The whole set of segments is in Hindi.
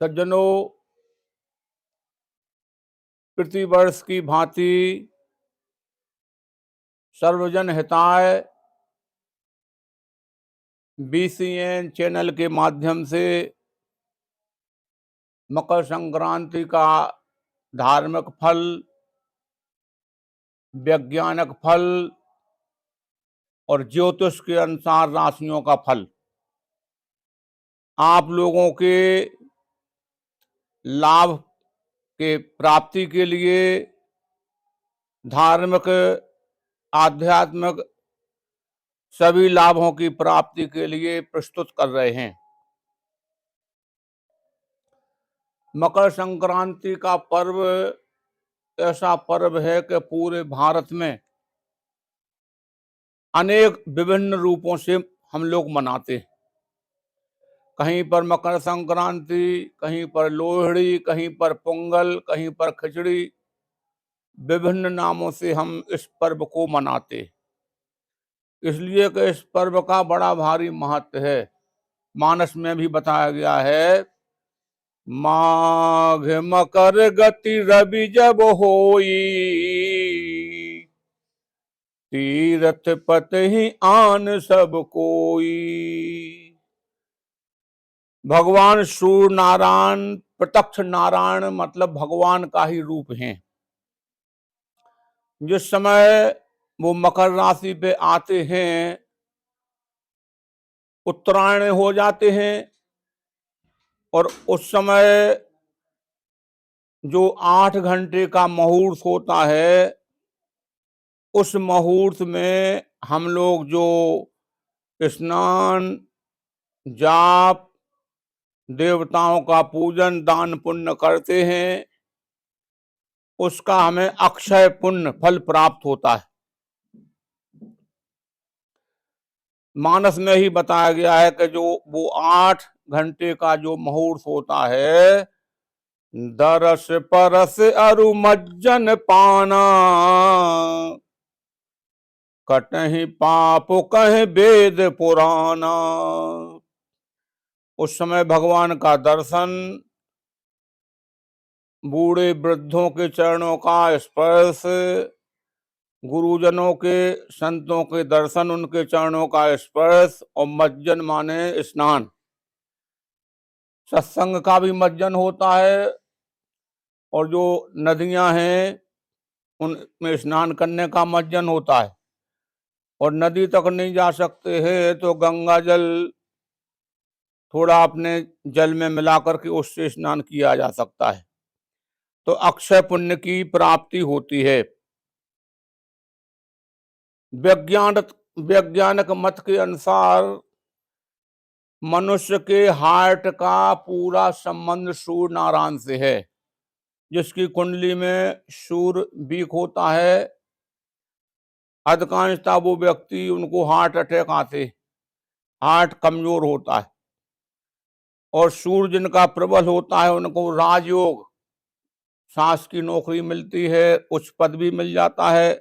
सज्जनों, प्रतिवर्ष की भांति सर्वजन हिताय बीसीएन चैनल के माध्यम से मकर संक्रांति का धार्मिक फल, वैज्ञानिक फल और ज्योतिष के अनुसार राशियों का फल आप लोगों के लाभ के प्राप्ति के लिए धार्मिक, आध्यात्मिक सभी लाभों की प्राप्ति के लिए प्रस्तुत कर रहे हैं। मकर संक्रांति का पर्व ऐसा पर्व है कि पूरे भारत में अनेक विभिन्न रूपों से हम लोग मनाते हैं। कहीं पर मकर संक्रांति, कहीं पर लोहड़ी, कहीं पर पोंगल, कहीं पर खिचड़ी, विभिन्न नामों से हम इस पर्व को मनाते हैं। इसलिए कि इस पर्व का बड़ा भारी महत्व है। मानस में भी बताया गया है, माघ मकर गति रवि जब होई, तीरथ पत ही आन सब कोई। भगवान सूर्य नारायण, प्रत्यक्ष नारायण मतलब भगवान का ही रूप हैं। जिस समय वो मकर राशि पे आते हैं, उत्तरायण हो जाते हैं और उस समय जो 8 घंटे का मुहूर्त होता है, उस मुहूर्त में हम लोग जो स्नान, जाप, देवताओं का पूजन, दान पुण्य करते हैं, उसका हमें अक्षय पुण्य फल प्राप्त होता है। मानस में ही बताया गया है कि जो वो 8 घंटे का जो मुहूर्त होता है, दरस परस अरु मज्जन पाना, कटहि पाप कहे वेद पुराना। उस समय भगवान का दर्शन, बूढ़े वृद्धों के चरणों का स्पर्श, गुरुजनों के, संतों के दर्शन, उनके चरणों का स्पर्श, और मज्जन माने स्नान। सत्संग का भी मज्जन होता है और जो नदियां हैं उनमें स्नान करने का मज्जन होता है। और नदी तक नहीं जा सकते हैं तो गंगा जल थोड़ा अपने जल में मिला करके उससे स्नान किया जा सकता है, तो अक्षय पुण्य की प्राप्ति होती है। वैज्ञानिक मत के अनुसार मनुष्य के हार्ट का पूरा संबंध सूर्य नारायण से है। जिसकी कुंडली में सूर्य वीक होता है, अधिकांशतः वो व्यक्ति, उनको हार्ट अटैक आते, हार्ट कमजोर होता है। और सूर्य जिनका प्रबल होता है उनको राजयोग, सांस की नौकरी मिलती है, उच्च पद भी मिल जाता है।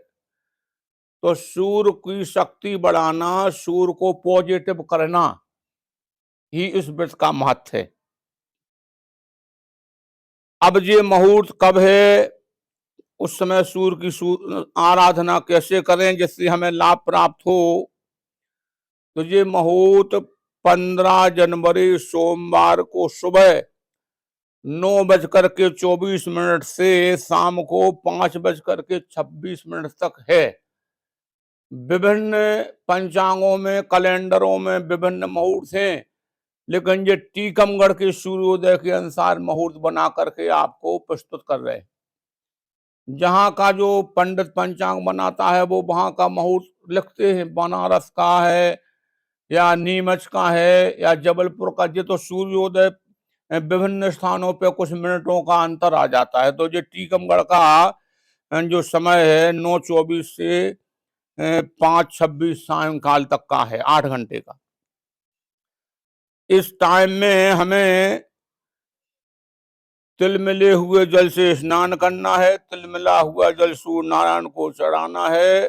तो सूर्य की शक्ति बढ़ाना, सूर्य को पॉजिटिव करना ही इस व्रत का महत्व है। अब ये मुहूर्त कब है, उस समय सूर्य की आराधना कैसे करें जिससे हमें लाभ प्राप्त हो, तो ये मुहूर्त 15 जनवरी सोमवार को सुबह 9:24 से शाम को 5:26 तक है। विभिन्न पंचांगों में, कैलेंडरों में विभिन्न मुहूर्त हैं, लेकिन ये टीकमगढ़ के सूर्योदय के अनुसार मुहूर्त बना करके आपको प्रस्तुत कर रहे हैं। जहां का जो पंडित पंचांग बनाता है वो वहां का मुहूर्त लिखते हैं, बनारस का है या नीमच का है या जबलपुर का। ये तो सूर्योदय विभिन्न स्थानों पे कुछ मिनटों का अंतर आ जाता है। तो ये टीकमगढ़ का जो समय है 9:24 से 5:26 सायंकाल तक का है, 8 घंटे का। इस टाइम में हमें तिल मिले हुए जल से स्नान करना है। तिल मिला हुआ जल सूर्य नारायण को चढ़ाना है।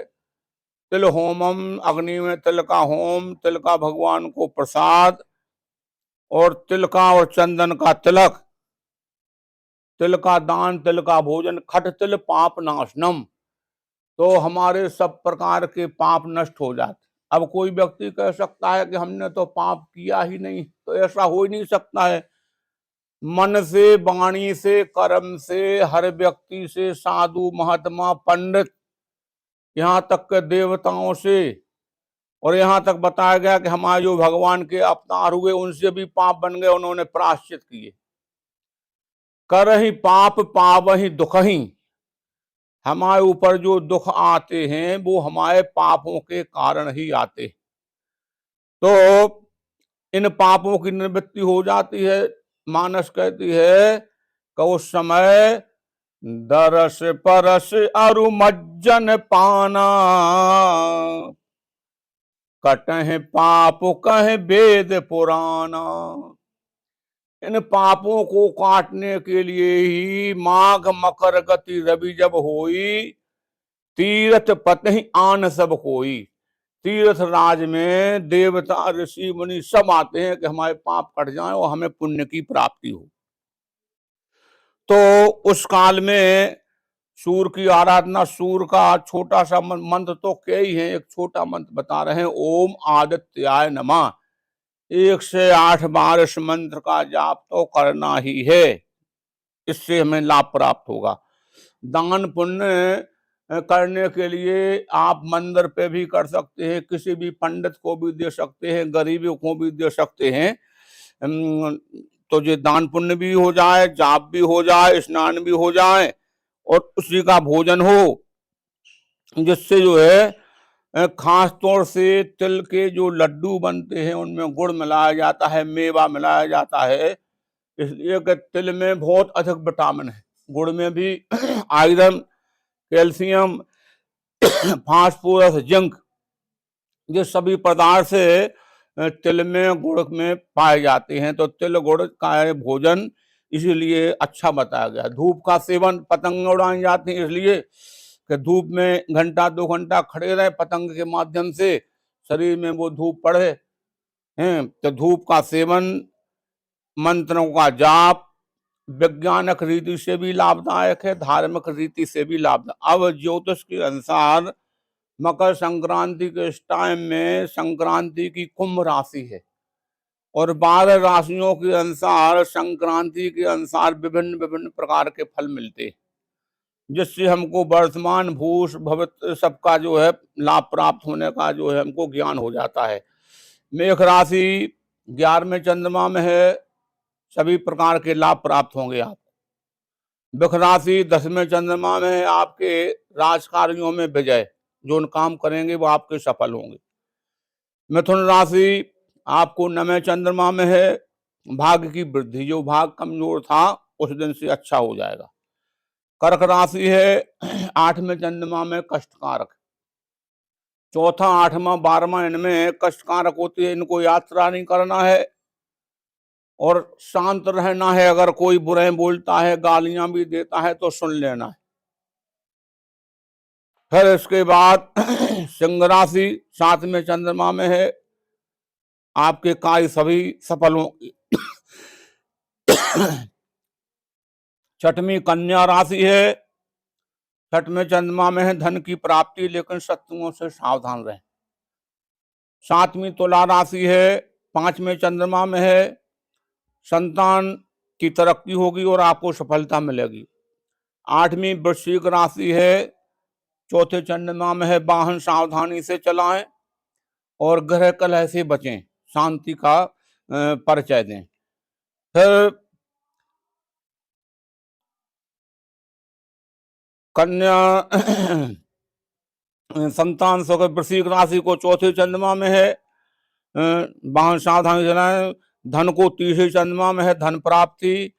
तिल होमम, अग्नि में तिल का होम, तिल का भगवान को प्रसाद, और तिल का और चंदन का तिलक तिल का दान, तिल का भोजन, खट तिल पाप नाशनम। तो हमारे सब प्रकार के पाप नष्ट हो जाते। अब कोई व्यक्ति कह सकता है कि हमने तो पाप किया ही नहीं, तो ऐसा हो ही नहीं सकता है। मन से, वाणी से, कर्म से, हर व्यक्ति से, साधु महात्मा पंडित, यहाँ तक के देवताओं से, और यहाँ तक बताया गया कि हमारे जो भगवान के अवतार हुए उनसे भी पाप बन गए, उन्होंने प्रायश्चित किए। करहि पाप पावहि दुखहि, हमारे ऊपर जो दुख आते हैं वो हमारे पापों के कारण ही आते। तो इन पापों की निवृत्ति हो जाती है। मानस कहती है कि उस समय दरस परस अरु मज्जन पाना, कटहि पाप कहे वेद पुराना। इन पापों को काटने के लिए ही माघ मकर गति रवि जब होई, तीर्थ पतहि आन सब कोई। तीर्थ राज में देवता ऋषि मुनि सब आते हैं कि हमारे पाप कट जाएं और हमें पुण्य की प्राप्ति हो। तो उस काल में सूर्य की आराधना, सूर्य का छोटा सा मंत्र तो कई है, एक छोटा मंत्र बता रहे हैं, ओम आदित्याय नमः। 108 बार इस मंत्र का जाप तो करना ही है, इससे हमें लाभ प्राप्त होगा। दान पुण्य करने के लिए आप मंदिर पे भी कर सकते हैं, किसी भी पंडित को भी दे सकते हैं, गरीबों को भी दे सकते हैं। तो ये दान पुण्य भी हो जाए, जाप भी हो जाए, स्नान भी हो जाए और उसी का भोजन हो, जिससे जो है खास तौर से तिल के जो लड्डू बनते हैं उनमें गुड़ मिलाया जाता है, मेवा मिलाया जाता है, इसलिए कि तिल में बहुत अधिक विटामिन है। गुड़ में भी आयरन, कैल्शियम, फास्फोरस, जिंक, ये सभी पदार्थ से तिल में, गुड़ में पाए जाते हैं। तो तिल गुड़ का भोजन इसीलिए अच्छा बताया गया। धूप का सेवन, पतंग उड़ाई जाती है इसलिए कि धूप में घंटा 2 घंटा खड़े रहे, पतंग के माध्यम से शरीर में वो धूप पड़े हैं। तो धूप का सेवन, मंत्रों का जाप वैज्ञानिक रीति से भी लाभदायक है, धार्मिक रीति से भी लाभदायक। अब ज्योतिष के अनुसार मकर संक्रांति के इस टाइम में संक्रांति की कुंभ राशि है और 12 राशियों के अनुसार संक्रांति के अनुसार विभिन्न विभिन्न प्रकार के फल मिलते हैं, जिससे हमको वर्तमान भूष भविष्य सबका जो है लाभ प्राप्त होने का जो है हमको ज्ञान हो जाता है। मेष राशि 11वें चंद्रमा में है, सभी प्रकार के लाभ प्राप्त होंगे आप। वृष राशि 10वें चंद्रमा में है, आपके राजकार्यों में विजय, जो काम करेंगे वो आपके सफल होंगे। मिथुन राशि आपको 9वें चंद्रमा में है, भाग्य की वृद्धि, जो भाग कमजोर था उस दिन से अच्छा हो जाएगा। कर्क राशि है 8वें चंद्रमा में कष्टकारक, चौथा, 8वां, 12वां इनमें कष्टकारक होती है। इनको यात्रा नहीं करना है और शांत रहना है। अगर कोई बुरे बोलता है, गालियां भी देता है तो सुन लेना है। फिर इसके बाद सिंह राशि 7वें चंद्रमा में है, आपके कार्य सभी सफल होंगे। 6वीं कन्या राशि है, 6वें चंद्रमा में है, धन की प्राप्ति, लेकिन शत्रुओं से सावधान रहें। 7वीं तुला राशि है, 5वें चंद्रमा में है, संतान की तरक्की होगी और आपको सफलता मिलेगी। 8वीं वृश्चिक राशि है, 4थे चंद्रमा में है, वाहन सावधानी से चलाएं और गृह कलह से बचें, शांति का परिचय दें। फिर कन्या संतान सुख, वृश्चिक राशि को 4थे चंद्रमा में है, वाहन सावधानी चलाएं। धन को 30वें चंद्रमा में है, धन प्राप्ति।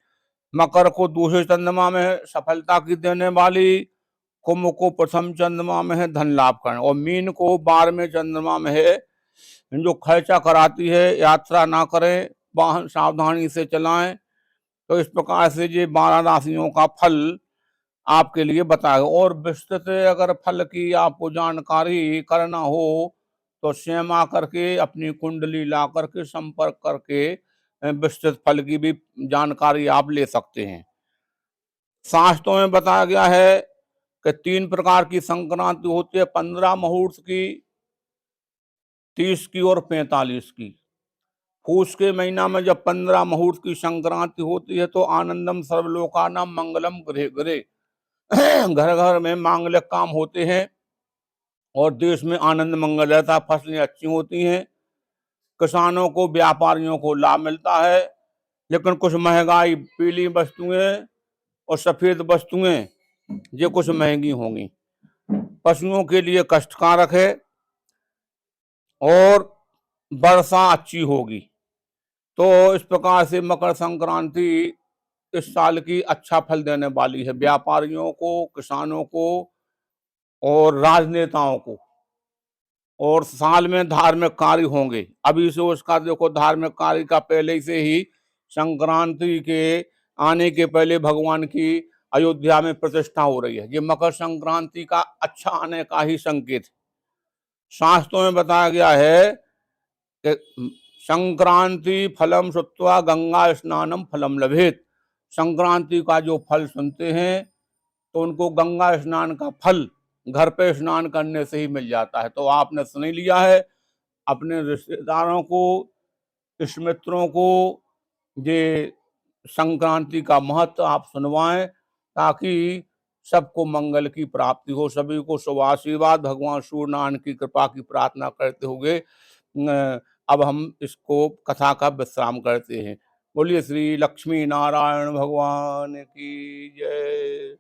मकर को 2वें चंद्रमा में है, सफलता की देने वाली। कुंभ को प्रथम चंद्रमा में है, धन लाभ करना। और मीन को 12वें चंद्रमा में है, जो खर्चा कराती है, यात्रा ना करें, वाहन सावधानी से चलाएं। तो इस प्रकार से ये 12 राशियों का फल आपके लिए बताएगा। और विस्तृत अगर फल की आपको जानकारी करना हो तो स्वयं आकर के अपनी कुंडली ला करके संपर्क करके विस्तृत फल की भी जानकारी आप ले सकते हैं। शास्त्रों में बताया गया है कि 3 प्रकार की संक्रांति होती है, 15 मुहूर्त की, 30 की और 45 की। पूष के महीना में जब 15 मुहूर्त की संक्रांति होती है तो आनंदम सर्वलोकानां मंगलम गृहे गृहे, घर घर में मांगलिक काम होते हैं और देश में आनंद मंगल रहता है, फसलें अच्छी होती हैं, किसानों को, व्यापारियों को लाभ मिलता है। लेकिन कुछ महंगाई, पीली वस्तुएं और सफेद वस्तुएं ये कुछ महंगी होंगी, पशुओं के लिए कष्टकारक है, और वर्षा अच्छी होगी। तो इस प्रकार से मकर संक्रांति इस साल की अच्छा फल देने वाली है, व्यापारियों को, किसानों को और राजनेताओं को। और साल में धार्मिक कार्य होंगे, अभी से उसका देखो, धार्मिक कार्य का पहले से ही, संक्रांति के आने के पहले भगवान की अयोध्या में प्रतिष्ठा हो रही है। ये मकर संक्रांति का अच्छा आने का ही संकेत है। शास्त्रों में बताया गया है कि संक्रांति फलम श्रुत्वा गंगा स्नानम फलम लभेत। संक्रांति का जो फल सुनते हैं तो उनको गंगा स्नान का फल घर पे स्नान करने से ही मिल जाता है। तो आपने सुन ही लिया है, अपने रिश्तेदारों को, इष्ट मित्रों को ये संक्रांति का महत्व आप सुनवाएं, ताकि सबको मंगल की प्राप्ति हो, सभी को शुभ आशीर्वाद भगवान सूर्य नारायण की कृपा की प्रार्थना करते हुए अब हम इसको कथा का विश्राम करते हैं। बोलिए श्री लक्ष्मी नारायण भगवान की जय।